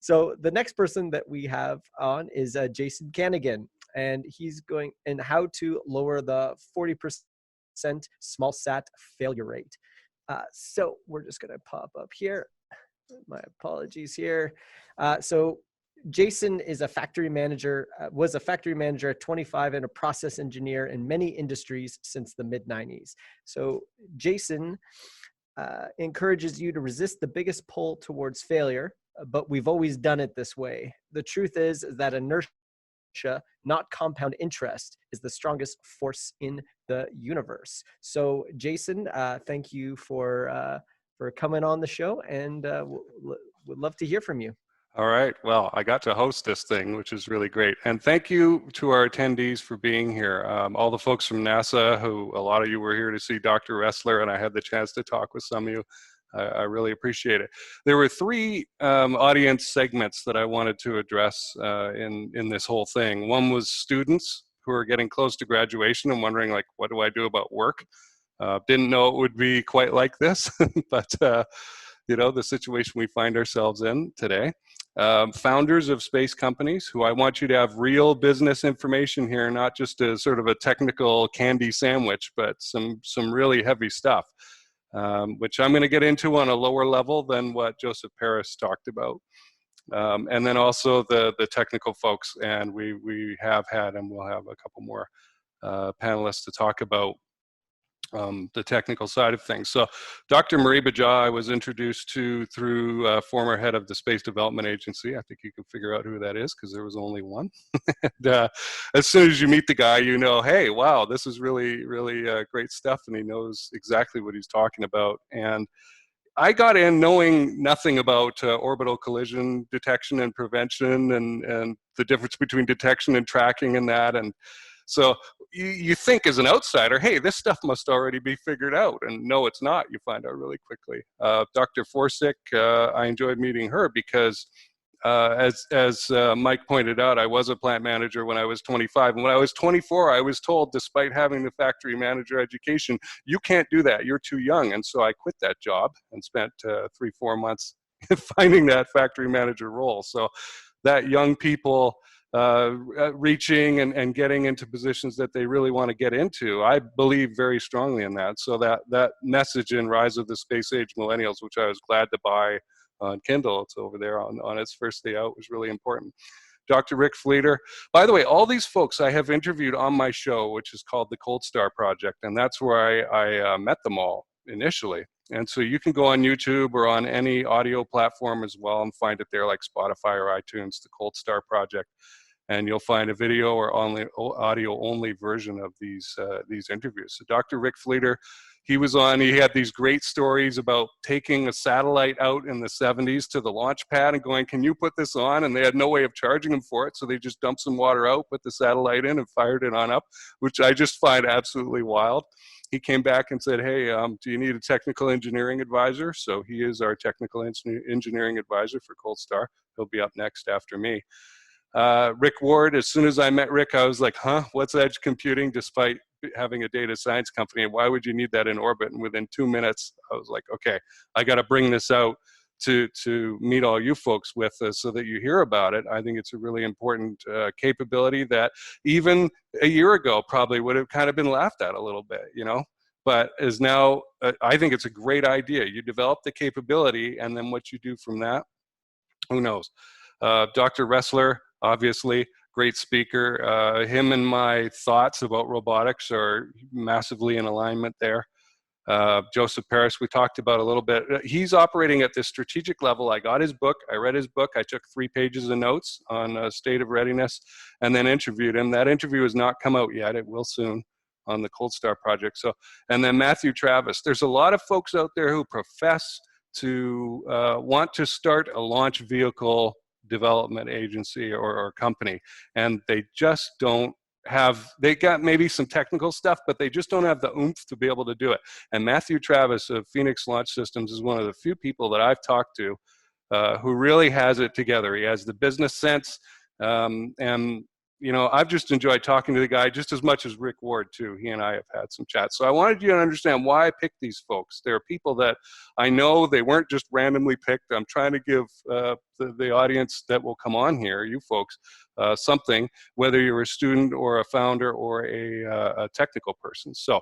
So the next person that we have on is Jason Kanigan, and he's going and how to lower the 40% Smallsat failure rate. So we're just going to pop up here. My apologies here. So Jason is a factory manager, was a factory manager at 25 and a process engineer in many industries since the mid-90s. So Jason encourages you to resist the biggest pull towards failure, but we've always done it this way. The truth is that inertia, not compound interest, is the strongest force in the universe. So Jason, thank you for coming on the show, and would love to hear from you. All right. Well, I got to host this thing, which is really great. And thank you to our attendees for being here. All the folks from NASA, who a lot of you were here to see Dr. Ressler, and I had the chance to talk with some of you. I really appreciate it. There were three audience segments that I wanted to address in this whole thing. One was students who are getting close to graduation and wondering, like, what do I do about work? Didn't know it would be quite like this, but you know, the situation we find ourselves in today. Founders of space companies, who I want you to have real business information here, not just a sort of a technical candy sandwich, but some really heavy stuff, which I'm going to get into on a lower level than what Joseph Paris talked about. And then also the technical folks, and we have had, and we'll have a couple more panelists to talk about the technical side of things. So Dr. Marie Bajaj, I was introduced to through former head of the Space Development Agency. I think you can figure out who that is because there was only one. And, as soon as you meet the guy, you know, hey, wow, this is really, really great stuff, and he knows exactly what he's talking about. And I got in knowing nothing about orbital collision detection and prevention, and the difference between detection and tracking and that. And so you think as an outsider, hey, this stuff must already be figured out. And no, it's not. You find out really quickly. Dr. Forsick, I enjoyed meeting her because as Mike pointed out, I was a plant manager when I was 25. And when I was 24, I was told, despite having the factory manager education, you can't do that. You're too young. And so I quit that job and spent 3-4 months finding that factory manager role. So that young people reaching and getting into positions that they really want to get into, I believe very strongly in that. So that message in Rise of the Space Age Millennials, which I was glad to buy on Kindle, it's over there on its first day out, was really important. Dr. Rick Fleeter. By the way, all these folks I have interviewed on my show, which is called the Cold Star Project, and that's where I met them all initially. And so you can go on YouTube or on any audio platform as well and find it there, like Spotify or iTunes, the Cold Star Project, and you'll find a video or audio only version of these interviews. So Dr. Rick Fleeter, he had these great stories about taking a satellite out in the 70s to the launch pad and going, can you put this on? And they had no way of charging him for it, so they just dumped some water out, put the satellite in, and fired it on up, which I just find absolutely wild. He came back and said, hey, do you need a technical engineering advisor? So he is our technical engineering advisor for Cold Star. He'll be up next after me. Rick Ward, as soon as I met Rick, I was like, huh, what's edge computing, despite having a data science company? And why would you need that in orbit? And within 2 minutes, I was like, okay, I got to bring this out to meet all you folks with so that you hear about it. I think it's a really important capability that even a year ago probably would have kind of been laughed at a little bit, you know, but is now, I think it's a great idea. You develop the capability, and then what you do from that, who knows? Dr. Ressler, obviously, great speaker. Him and my thoughts about robotics are massively in alignment there. Joseph Paris, we talked about a little bit. He's operating at this strategic level. I got his book, I read his book, I took 3 pages of notes on state of readiness, and then interviewed him. That interview has not come out yet, it will soon on the Cold Star Project. So, and then Matthew Travis. There's a lot of folks out there who profess to want to start a launch vehicle development agency or company, and they just don't have, they got maybe some technical stuff, but they just don't have the oomph to be able to do it. And Matthew Travis of Phoenix Launch Systems is one of the few people that I've talked to who really has it together. He has the business sense, and you know, I've just enjoyed talking to the guy just as much as Rick Ward too. He and I have had some chats. So I wanted you to understand why I picked these folks. They're people that I know, they weren't just randomly picked. I'm trying to give the audience that will come on here, you folks, something, whether you're a student or a founder or a technical person. So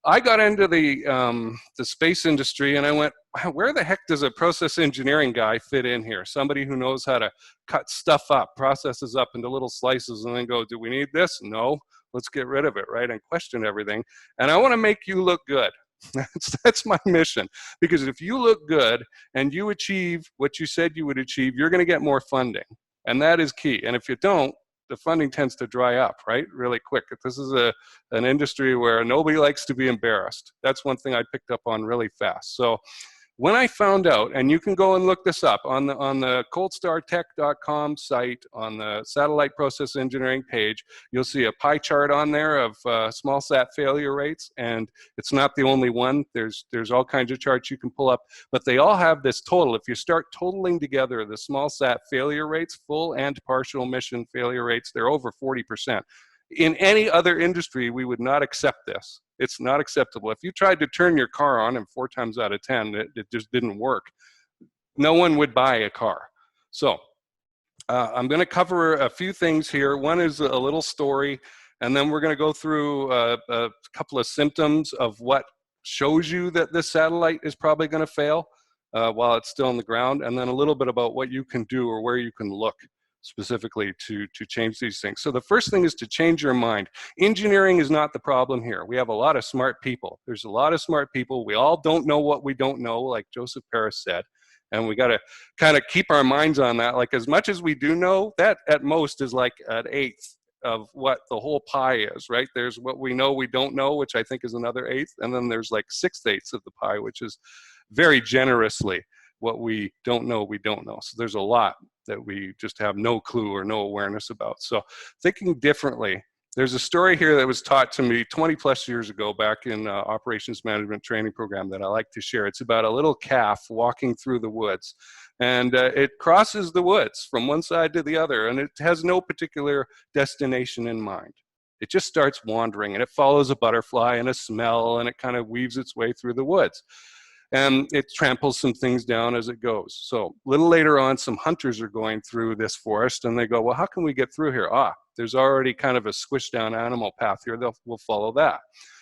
I got into the space industry, and I went, where the heck does a process engineering guy fit in here? Somebody who knows how to cut stuff up, processes up into little slices, and then go, do we need this? No, let's get rid of it, right? And question everything. And I want to make you look good. That's my mission. Because if you look good and you achieve what you said you would achieve, you're going to get more funding. And that is key. And if you don't, the funding tends to dry up, right, really quick. This is an industry where nobody likes to be embarrassed. That's one thing I picked up on really fast. So when I found out, and you can go and look this up on the coldstartech.com site, on the satellite process engineering page, you'll see a pie chart on there of Smallsat failure rates, and it's not the only one. There's all kinds of charts you can pull up, but they all have this total. If you start totaling together the Smallsat failure rates, full and partial mission failure rates, they're over 40%. In any other industry, we would not accept this. It's not acceptable. If you tried to turn your car on and 4 times out of 10, it just didn't work, no one would buy a car. So I'm going to cover a few things here. One is a little story, and then we're going to go through a couple of symptoms of what shows you that this satellite is probably going to fail while it's still on the ground, and then a little bit about what you can do or where you can look specifically to change these things. So the first thing is to change your mind. Engineering is not the problem here. We have a lot of smart people. There's a lot of smart people. We all don't know what we don't know, like Joseph Paris said. And we got to kind of keep our minds on that. Like, as much as we do know, that at most is like an eighth of what the whole pie is, right? There's what we know we don't know, which I think is another eighth. And then there's like 6/8 of the pie, which is very generously what we don't know we don't know. So there's a lot that we just have no clue or no awareness about. So thinking differently. There's a story here that was taught to me 20 plus years ago back in operations management training program that I like to share. It's about a little calf walking through the woods, and it crosses the woods from one side to the other, and it has no particular destination in mind. It just starts wandering, and it follows a butterfly and a smell, and it kind of weaves its way through the woods. And it tramples some things down as it goes. So a little later on, some hunters are going through this forest, and they go, well, how can we get through here? There's already kind of a squished down animal path here. We'll follow that.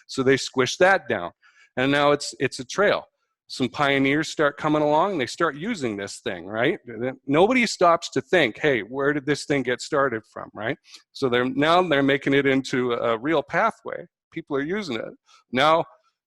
So they squish that down, and now it's a trail. Some pioneers start coming along, and they start using this thing, right? Nobody stops to think, hey, where did this thing get started from, right? So they're making it into a real pathway. People are using it. Now,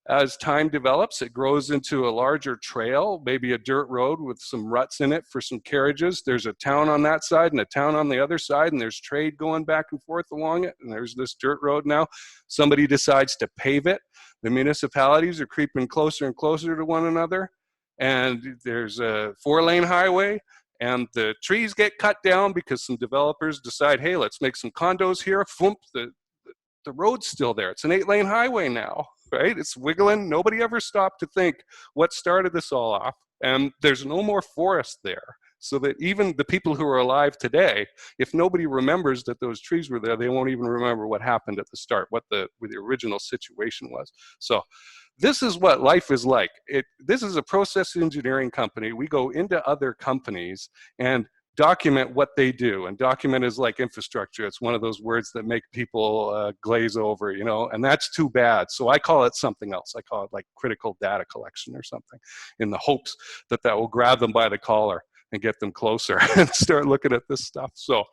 as time develops, it grows into a larger trail, maybe a dirt road with some ruts in it for some carriages. There's a town on that side and a town on the other side, and there's trade going back and forth along it, and there's this dirt road now. Somebody decides to pave it. The municipalities are creeping closer and closer to one another, and there's a 4-lane highway, and the trees get cut down because some developers decide, hey, let's make some condos here. Foomp, the road's still there. It's an 8-lane highway now. Right? It's wiggling. Nobody ever stopped to think what started this all off. And there's no more forest there. So that even the people who are alive today, if nobody remembers that those trees were there, they won't even remember what happened at the start, what the original situation was. So this is what life is like. This is a process engineering company. We go into other companies and document what they do, and document is like infrastructure. It's one of those words that make people glaze over, you know, and that's too bad. So I call it something else. I call it like critical data collection or something, in the hopes that will grab them by the collar and get them closer and start looking at this stuff. So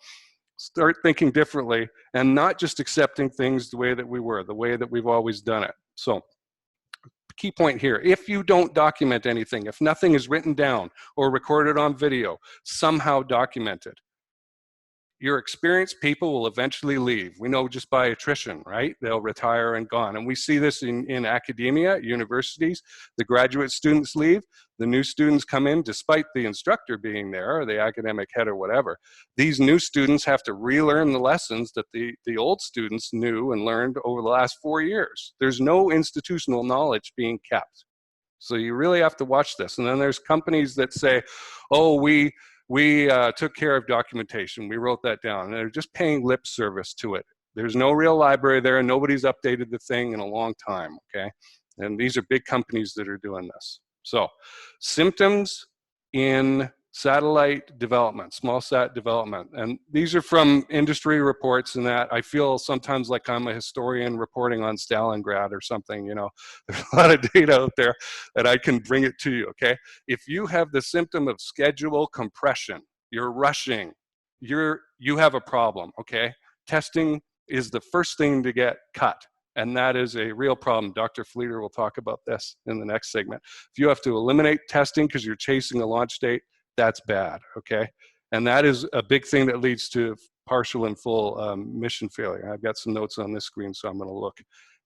start thinking differently and not just accepting things the way that we were, the way that we've always done it. So key point here, if you don't document anything, if nothing is written down or recorded on video, somehow documented, your experienced people will eventually leave. We know just by attrition, right? They'll retire and gone. And we see this in academia, universities. The graduate students leave, the new students come in despite the instructor being there or the academic head or whatever. These new students have to relearn the lessons that the old students knew and learned over the last 4 years. There's no institutional knowledge being kept. So you really have to watch this. And then there's companies that say, oh, we we took care of documentation. We wrote that down, and they're just paying lip service to it. There's no real library there, and nobody's updated the thing in a long time, okay? And these are big companies that are doing this. So, symptoms in satellite development, small sat development. And these are from industry reports and that. I feel sometimes like I'm a historian reporting on Stalingrad or something, you know. There's a lot of data out there that I can bring it to you, okay? If you have the symptom of schedule compression, you're rushing, you have a problem, okay? Testing is the first thing to get cut. And that is a real problem. Dr. Fleeter will talk about this in the next segment. If you have to eliminate testing because you're chasing a launch date, that's bad, okay? And that is a big thing that leads to partial and full mission failure. I've got some notes on this screen, so I'm gonna look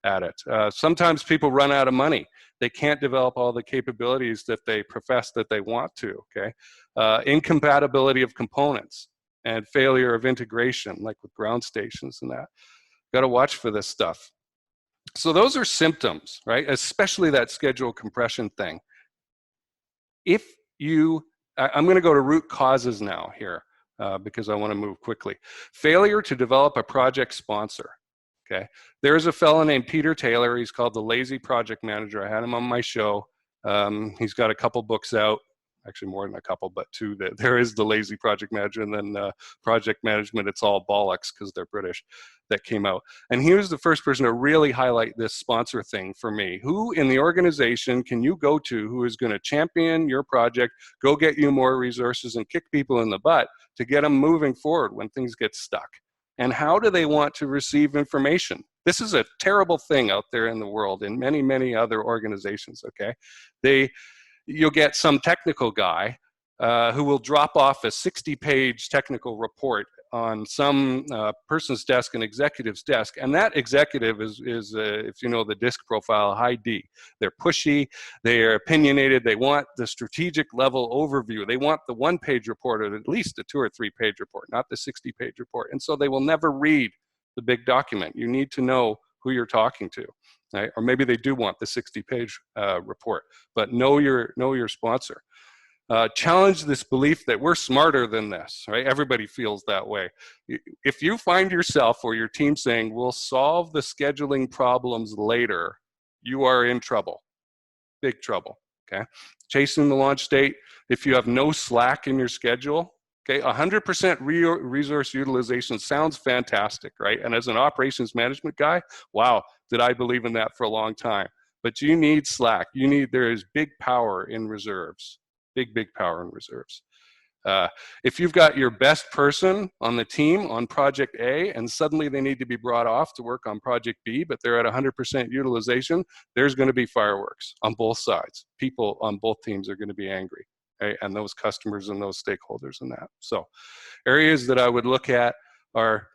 at it. Sometimes people run out of money. They can't develop all the capabilities that they profess that they want to, okay? Incompatibility of components and failure of integration, like with ground stations and that. Gotta watch for this stuff. So those are symptoms, right? Especially that schedule compression thing. If you, I'm going to go to root causes now here because I want to move quickly. Failure to develop a project sponsor, okay? There's a fellow named Peter Taylor. He's called the Lazy Project Manager. I had him on my show. He's got a couple books out. Actually more than a couple, but two. There is the Lazy Project Manager, and then Project Management, It's All Bollocks, because they're British, that came out. And he was the first person to really highlight this sponsor thing for me. Who in the organization can you go to who is going to champion your project, go get you more resources, and kick people in the butt to get them moving forward when things get stuck? And how do they want to receive information? This is a terrible thing out there in the world in many, many other organizations, okay? You'll get some technical guy who will drop off a 60-page technical report on some person's desk, an executive's desk, and that executive is if you know the DISC profile, high D. They're pushy, they're opinionated, they want the strategic level overview, they want the one-page report or at least a 2 or 3-page report, not the 60-page report, and so they will never read the big document. You need to know who you're talking to. Right? Or maybe they do want the 60-page report, but know your sponsor. Challenge this belief that we're smarter than this, right? Everybody feels that way. If you find yourself or your team saying, we'll solve the scheduling problems later, you are in trouble, big trouble, okay? Chasing the launch date, if you have no slack in your schedule, okay, 100% resource utilization sounds fantastic, right? And as an operations management guy, wow, did I believe in that for a long time. But you need slack. There is big power in reserves, big power in reserves. If you've got your best person on the team on project A and suddenly they need to be brought off to work on project B, but they're at 100% utilization, there's going to be fireworks on both sides. People on both teams are going to be angry. Right? And those customers and those stakeholders and that. So areas that I would look at are,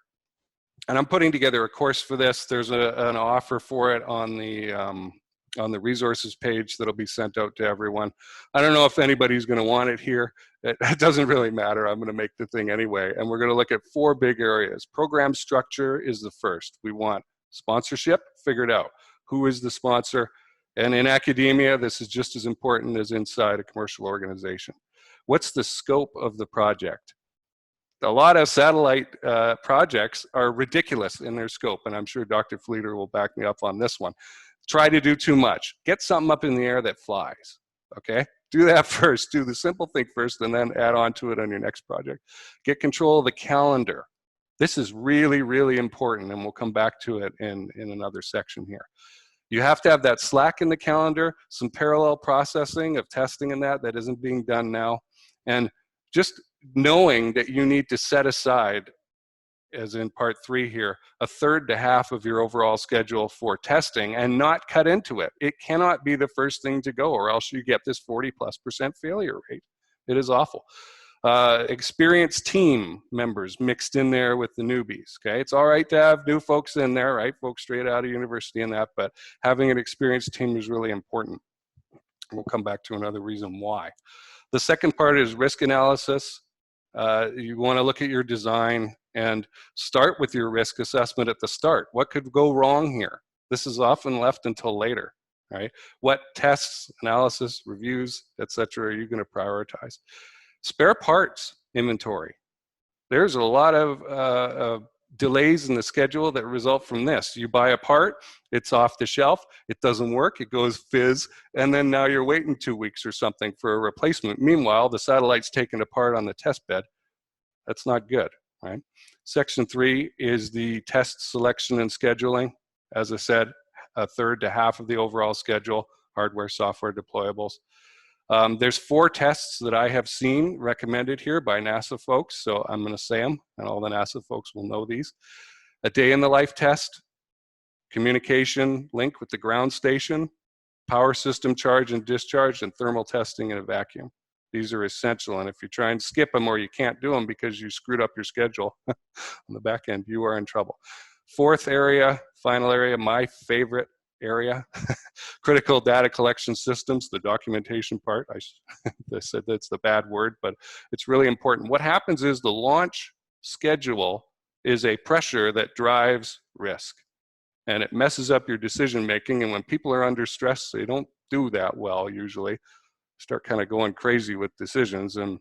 and I'm putting together a course for this. There's an offer for it on the resources page that'll be sent out to everyone. I don't know if anybody's going to want it here. It doesn't really matter. I'm going to make the thing anyway. And we're going to look at 4 big areas. Program structure is the first. We want sponsorship figured out. Who is the sponsor? And in academia, this is just as important as inside a commercial organization. What's the scope of the project? A lot of satellite projects are ridiculous in their scope, and I'm sure Dr. Fleeter will back me up on this one. Try to do too much. Get something up in the air that flies, okay? Do that first. Do the simple thing first, and then add on to it on your next project. Get control of the calendar. This is really, really important, and we'll come back to it in another section here. You have to have that slack in the calendar, some parallel processing of testing and that isn't being done now. And just knowing that you need to set aside, as in part 3 here, 1/3 to half of your overall schedule for testing and not cut into it. It cannot be the first thing to go, or else you get this 40+% failure rate. It is awful. Experienced team members mixed in there with the newbies, okay? It's all right to have new folks in there, right? Folks straight out of university and that, but having an experienced team is really important. We'll come back to another reason why. The second part is risk analysis. You want to look at your design and start with your risk assessment at the start. What could go wrong here? This is often left until later, right? What tests, analysis, reviews, etc. are you going to prioritize? Spare parts inventory. There's a lot of delays in the schedule that result from this. You buy a part, it's off the shelf, it doesn't work, it goes fizz, and then now you're waiting 2 weeks or something for a replacement. Meanwhile, the satellite's taken apart on the test bed. That's not good, right? Section 3 is the test selection and scheduling. As I said, a third to half of the overall schedule, hardware, software, deployables. There's 4 tests that I have seen recommended here by NASA folks, so I'm going to say them, and all the NASA folks will know these. A day in the life test, communication link with the ground station, power system charge and discharge, and thermal testing in a vacuum. These are essential, and if you try and skip them or you can't do them because you screwed up your schedule on the back end, you are in trouble. 4th area, final area, my favorite area, critical data collection systems, the documentation part. I said that's the bad word, but it's really important. What happens is the launch schedule is a pressure that drives risk, and it messes up your decision making, and when people are under stress, they don't do that well usually. Start kind of going crazy with decisions. And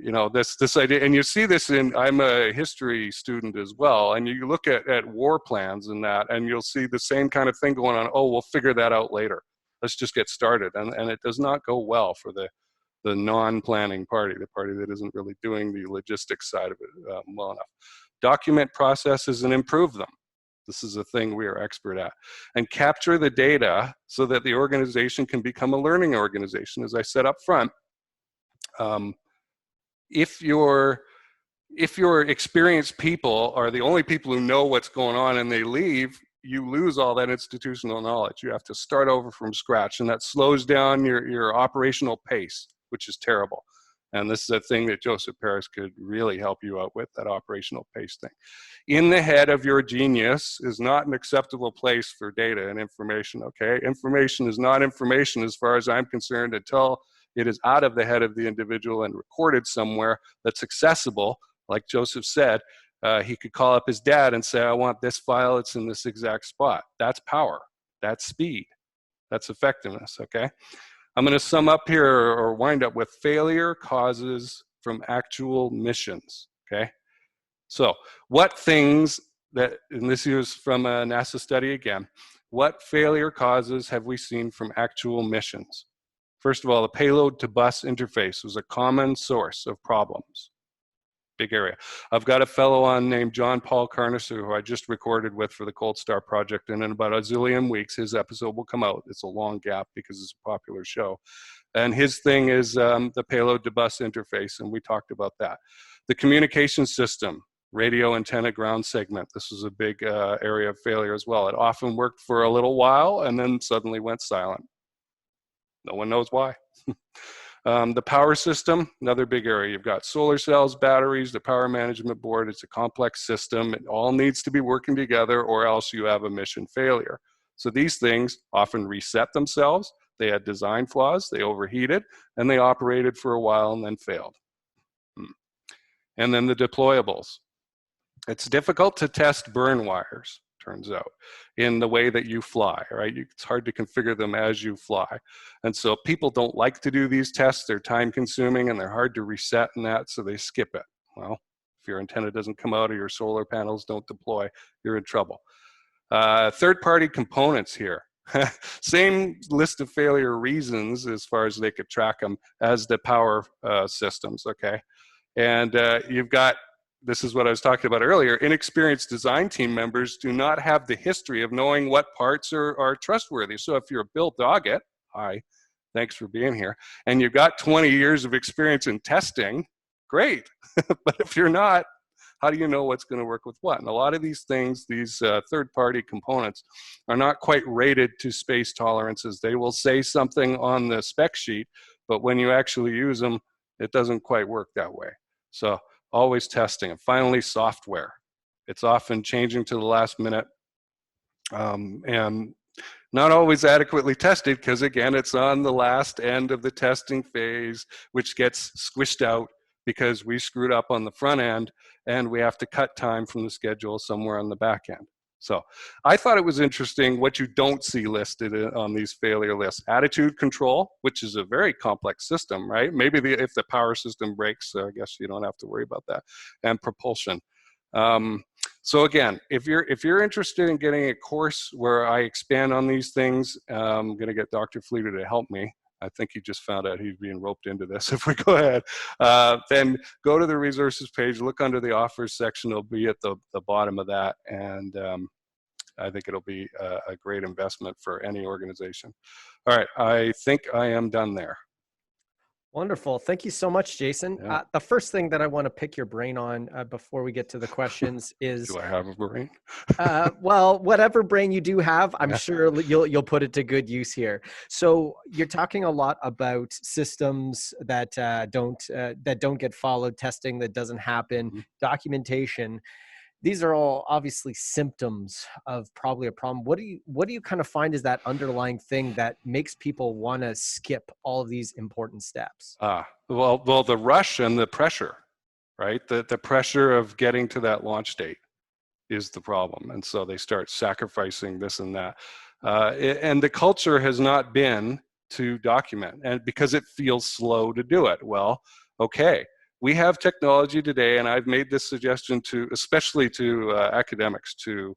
you know, this idea, and you see this in, I'm a history student as well, and you look at war plans and that, and you'll see the same kind of thing going on. Oh, we'll figure that out later. Let's just get started. And it does not go well for the non-planning party, the party that isn't really doing the logistics side of it well enough. Document processes and improve them. This is a thing we are expert at. And capture the data so that the organization can become a learning organization. As I said up front, if your experienced people are the only people who know what's going on and they leave, you lose all that institutional knowledge. You have to start over from scratch, and that slows down your operational pace, which is terrible. And this is a thing that Joseph Paris could really help you out with, that operational pace thing. In the head of your genius is not an acceptable place for data and information, okay? Information is not information as far as I'm concerned until it is out of the head of the individual and recorded somewhere that's accessible. Like Joseph said, he could call up his dad and say, I want this file, it's in this exact spot. That's power, that's speed, that's effectiveness, okay? I'm going to sum up here or wind up with failure causes from actual missions, okay? So what things that, and this is from a NASA study again, what failure causes have we seen from actual missions? First of all, the payload to bus interface was a common source of problems. Big area. I've got a fellow on named John Paul Carnicer who I just recorded with for the Cold Star Project, and in about a zillion weeks, his episode will come out. It's a long gap because it's a popular show. And his thing is the payload to bus interface, and we talked about that. The communication system, radio antenna ground segment. This was a big area of failure as well. It often worked for a little while and then suddenly went silent. No one knows why. The power system, another big area. You've got solar cells, batteries, the power management board. It's a complex system. It all needs to be working together or else you have a mission failure. So these things often reset themselves. They had design flaws, they overheated, and they operated for a while and then failed. And then the deployables. It's difficult to test burn wires, turns out, in the way that you fly, right? It's hard to configure them as you fly. And so people don't like to do these tests. They're time consuming and they're hard to reset and that, so they skip it. Well, if your antenna doesn't come out or your solar panels don't deploy, you're in trouble. Third-party components here. Same list of failure reasons as far as they could track them as the power systems, okay? And you've got, this is what I was talking about earlier, inexperienced design team members do not have the history of knowing what parts are trustworthy. So if you're Bill Doggett, hi, thanks for being here, and you've got 20 years of experience in testing, great. But if you're not, how do you know what's going to work with what? And a lot of these things, these third-party components, are not quite rated to space tolerances. They will say something on the spec sheet, but when you actually use them, it doesn't quite work that way. So always testing. And finally, software. It's often changing to the last minute and not always adequately tested because, again, it's on the last end of the testing phase, which gets squished out because we screwed up on the front end and we have to cut time from the schedule somewhere on the back end. So I thought it was interesting what you don't see listed on these failure lists. Attitude control, which is a very complex system, right? Maybe if the power system breaks, I guess you don't have to worry about that. And propulsion. So again, if you're interested in getting a course where I expand on these things, I'm going to get Dr. Fleeter to help me. I think he just found out he's being roped into this. If we go ahead, then go to the resources page, look under the offers section. It'll be at the bottom of that. And I think it'll be a great investment for any organization. All right, I think I am done there. Wonderful. Thank you so much, Jason. Yeah. The first thing that I want to pick your brain on before we get to the questions is, do I have a brain? well, whatever brain you do have, I'm Yeah. sure you'll put it to good use here. So you're talking a lot about systems that don't get followed, testing that doesn't happen, Mhm. documentation. These are all obviously symptoms of probably a problem. What do you kind of find is that underlying thing that makes people want to skip all of these important steps? Well, the rush and the pressure, right? The pressure of getting to that launch date is the problem, and so they start sacrificing this and that. And the culture has not been to document, and because it feels slow to do it. Well, okay, we have technology today, and I've made this suggestion to, especially to academics, to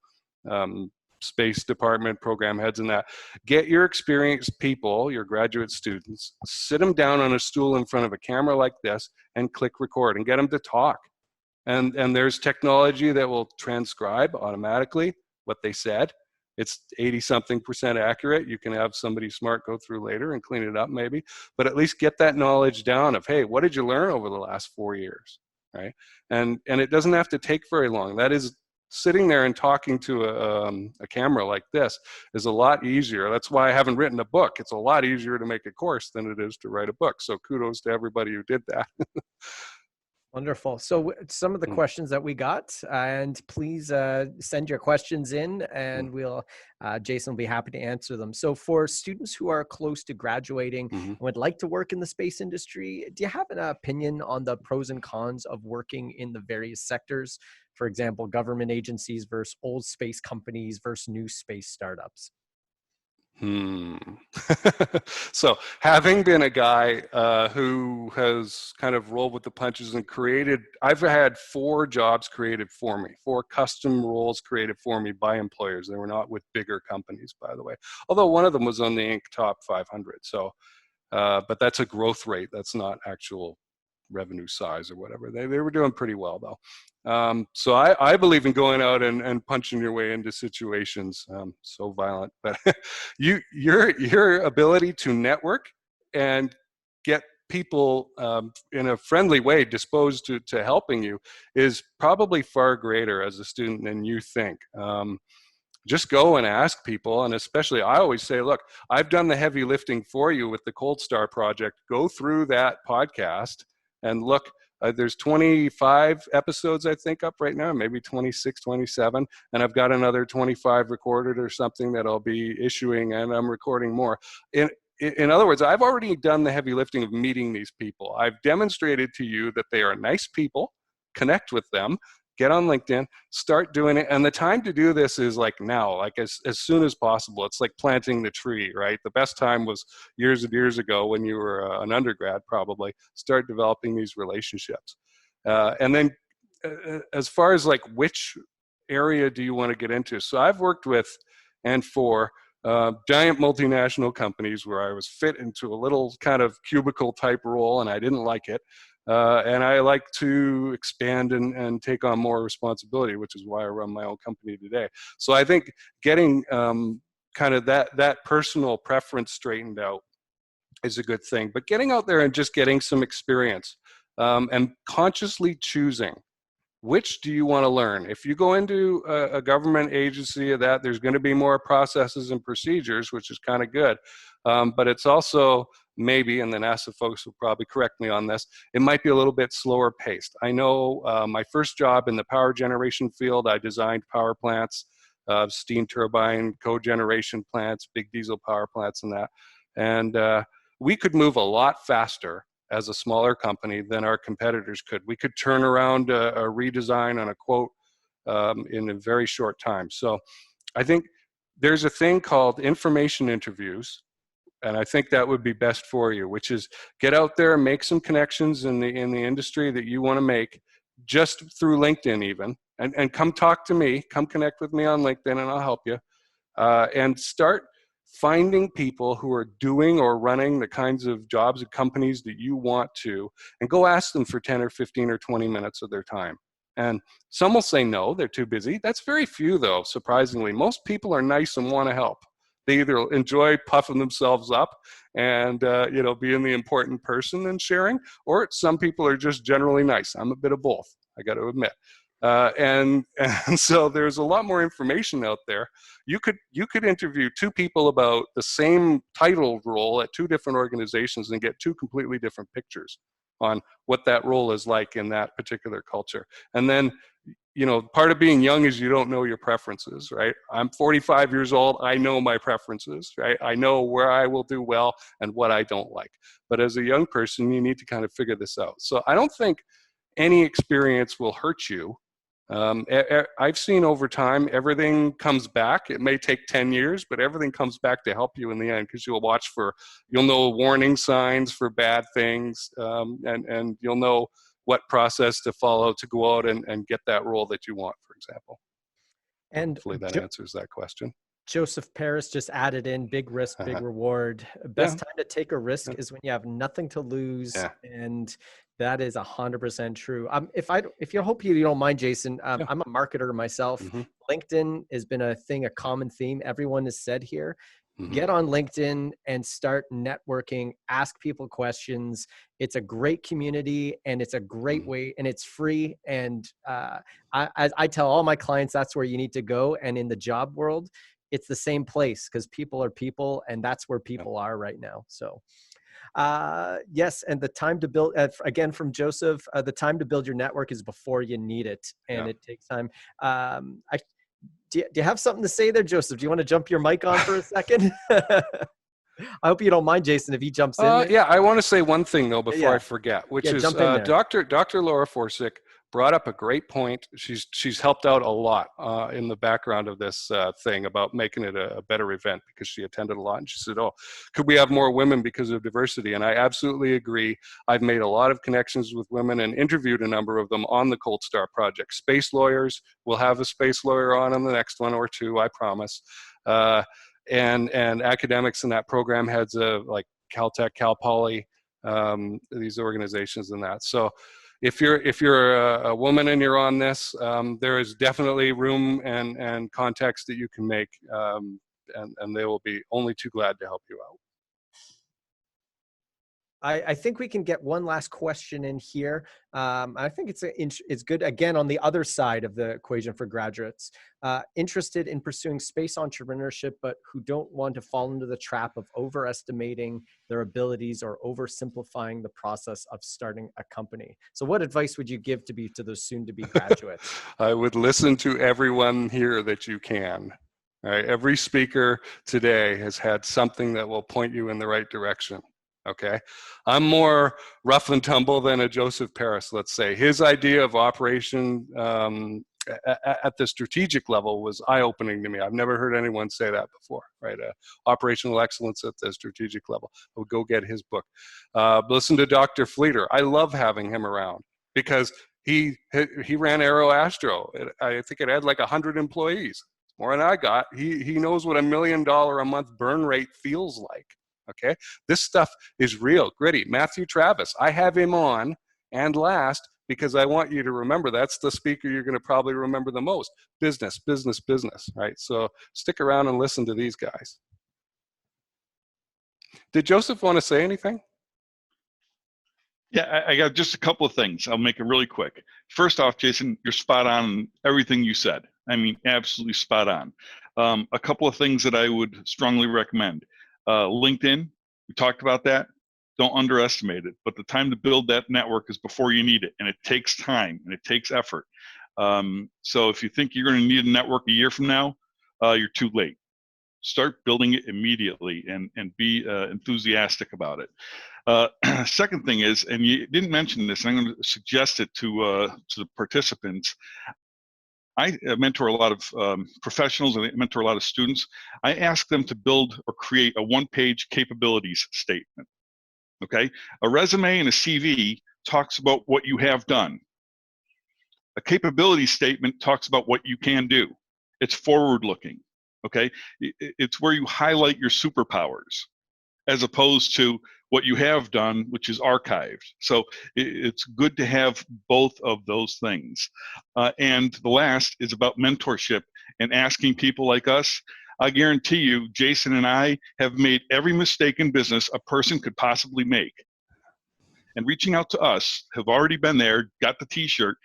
space department program heads and that. Get your experienced people, your graduate students, sit them down on a stool in front of a camera like this and click record and get them to talk. And there's technology that will transcribe automatically what they said. It's 80-something% accurate. You can have somebody smart go through later and clean it up maybe, but at least get that knowledge down of, hey, what did you learn over the last 4 years, right? And it doesn't have to take very long. That is, sitting there and talking to a camera like this is a lot easier. That's why I haven't written a book. It's a lot easier to make a course than it is to write a book. So kudos to everybody who did that. Wonderful. So some of the questions that we got, and please send your questions in, and Jason will be happy to answer them. So for students who are close to graduating and would like to work in the space industry, do you have an opinion on the pros and cons of working in the various sectors? For example, government agencies versus old space companies versus new space startups. So having been a guy who has kind of rolled with the punches and created, I've had 4 jobs created for me, 4 custom roles created for me by employers. They were not with bigger companies, by the way, although one of them was on the Inc. top 500. So, but that's a growth rate. That's not actual revenue size or whatever. They were doing pretty well though. So I believe in going out and punching your way into situations, so violent, but your ability to network and get people in a friendly way disposed to helping you is probably far greater as a student than you think. Just go and ask people, and especially I always say, look, I've done the heavy lifting for you with the Cold Star project. Go through that podcast and look. There's 25 episodes, I think, up right now, maybe 26, 27, and I've got another 25 recorded or something that I'll be issuing, and I'm recording more. In other words, I've already done the heavy lifting of meeting these people. I've demonstrated to you that they are nice people. Connect with them. Get on LinkedIn, start doing it. And the time to do this is like now, like as soon as possible. It's like planting the tree, right? The best time was years and years ago when you were an undergrad, probably. Start developing these relationships. And then as far as like which area do you want to get into? So I've worked with and for giant multinational companies where I was fit into a little kind of cubicle type role and I didn't like it. And I like to expand and take on more responsibility, which is why I run my own company today. So I think getting kind of that personal preference straightened out is a good thing. But getting out there and just getting some experience and consciously choosing which do you want to learn. If you go into a government agency, that there's going to be more processes and procedures, which is kind of good. But it's also maybe, and the NASA folks will probably correct me on this, it might be a little bit slower paced. I know my first job in the power generation field, I designed power plants, steam turbine, cogeneration plants, big diesel power plants and that. And we could move a lot faster as a smaller company than our competitors could. We could turn around a redesign on a quote in a very short time. So I think there's a thing called information interviews, and I think that would be best for you, which is get out there and make some connections in the industry that you want to make, just through LinkedIn even, and come talk to me, come connect with me on LinkedIn, and I'll help you. And start finding people who are doing or running the kinds of jobs and companies that you want to, and go ask them for 10 or 15 or 20 minutes of their time. And some will say no, they're too busy. That's very few, though, surprisingly. Most people are nice and want to help. They either enjoy puffing themselves up and being the important person and sharing, or some people are just generally nice. I'm a bit of both, I got to admit. And so there's a lot more information out there. You could interview two people about the same title role at two different organizations and get two completely different pictures on what that role is like in that particular culture. And then, part of being young is you don't know your preferences, right? I'm 45 years old. I know my preferences, right? I know where I will do well and what I don't like. But as a young person, you need to kind of figure this out. So I don't think any experience will hurt you. I've seen over time, everything comes back. It may take 10 years, but everything comes back to help you in the end, because you'll know warning signs for bad things, and you'll know what process to follow to go out and get that role that you want, for example. And Hopefully that answers that question. Joseph Paris just added in, big risk, big reward. Best time to take a risk is when you have nothing to lose. And that is 100% true. If you hope you don't mind, Jason, I'm a marketer myself. LinkedIn has been a common theme everyone has said here. Get on LinkedIn and start networking, ask people questions. It's a great community, and it's a great way, and it's free. And I tell all my clients that's where you need to go. And in the job world, it's the same place, because people are people, and that's where people are right now. So yes, and the time to build, again from Joseph, the time to build your network is before you need it, and it takes time. Do you have something to say there, Joseph? Do you want to jump your mic on for a second? I hope you don't mind, Jason, if he jumps in there. Yeah, I want to say one thing, though, before I forget, which is Dr. Laura Forsick brought up a great point. She's helped out a lot in the background of this thing about making it a better event, because she attended a lot. And she said, oh, could we have more women because of diversity? And I absolutely agree. I've made a lot of connections with women and interviewed a number of them on the Cold Star Project. Space lawyers, we'll have a space lawyer on the next one or two, I promise. And academics in that program, heads of like Caltech, Cal Poly, these organizations and that. So if you're a woman and you're on this, there is definitely room and context that you can make, and they will be only too glad to help you out. I think we can get one last question in here. I think it's good, again, on the other side of the equation for graduates. Interested in pursuing space entrepreneurship, but who don't want to fall into the trap of overestimating their abilities or oversimplifying the process of starting a company. So what advice would you give to those soon-to-be graduates? I would listen to everyone here that you can. All right? Every speaker today has had something that will point you in the right direction. Okay, I'm more rough and tumble than a Joseph Paris, let's say. His idea of operation at the strategic level was eye-opening to me. I've never heard anyone say that before, right? Operational excellence at the strategic level. I would go get his book. Listen to Dr. Fleeter. I love having him around, because he ran Aero Astro. I think it had like 100 employees, more than I got. He knows what $1 million a month burn rate feels like. Okay, this stuff is real, gritty. Matthew Travis, I have him on, and last, because I want you to remember that's the speaker you're going to probably remember the most. Business, business, business, right? So stick around and listen to these guys. Did Joseph want to say anything? Yeah, I got just a couple of things. I'll make it really quick. First off, Jason, you're spot on everything you said. I mean, absolutely spot on. A couple of things that I would strongly recommend. LinkedIn, we talked about that. Don't underestimate it. But the time to build that network is before you need it. And it takes time and it takes effort. So if you think you're going to need a network a year from now, you're too late. Start building it immediately and be enthusiastic about it. Second thing is, and you didn't mention this, and I'm going to suggest it to the participants, I mentor a lot of professionals and I mentor a lot of students. I ask them to build or create a one-page capabilities statement. Okay, a resume and a CV talks about what you have done. A capability statement talks about what you can do. It's forward-looking. Okay, it's where you highlight your superpowers, as opposed to what you have done, which is archived. So it's good to have both of those things. And the last is about mentorship and asking people like us. I guarantee you, Jason and I have made every mistake in business a person could possibly make. And reaching out to us, have already been there, got the t-shirt,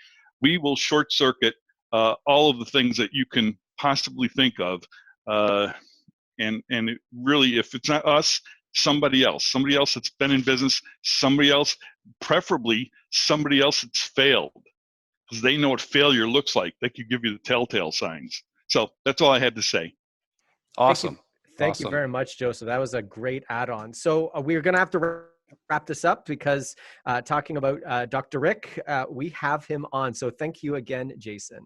we will short circuit all of the things that you can possibly think of. And it really, if it's not us, somebody else that's been in business, somebody else, preferably somebody else that's failed, because they know what failure looks like. They could give you the telltale signs. So that's all I had to say. Awesome. Thank you very much, Joseph. That was a great add-on. So we're going to have to wrap this up because talking about Dr. Rick, we have him on. So thank you again, Jason.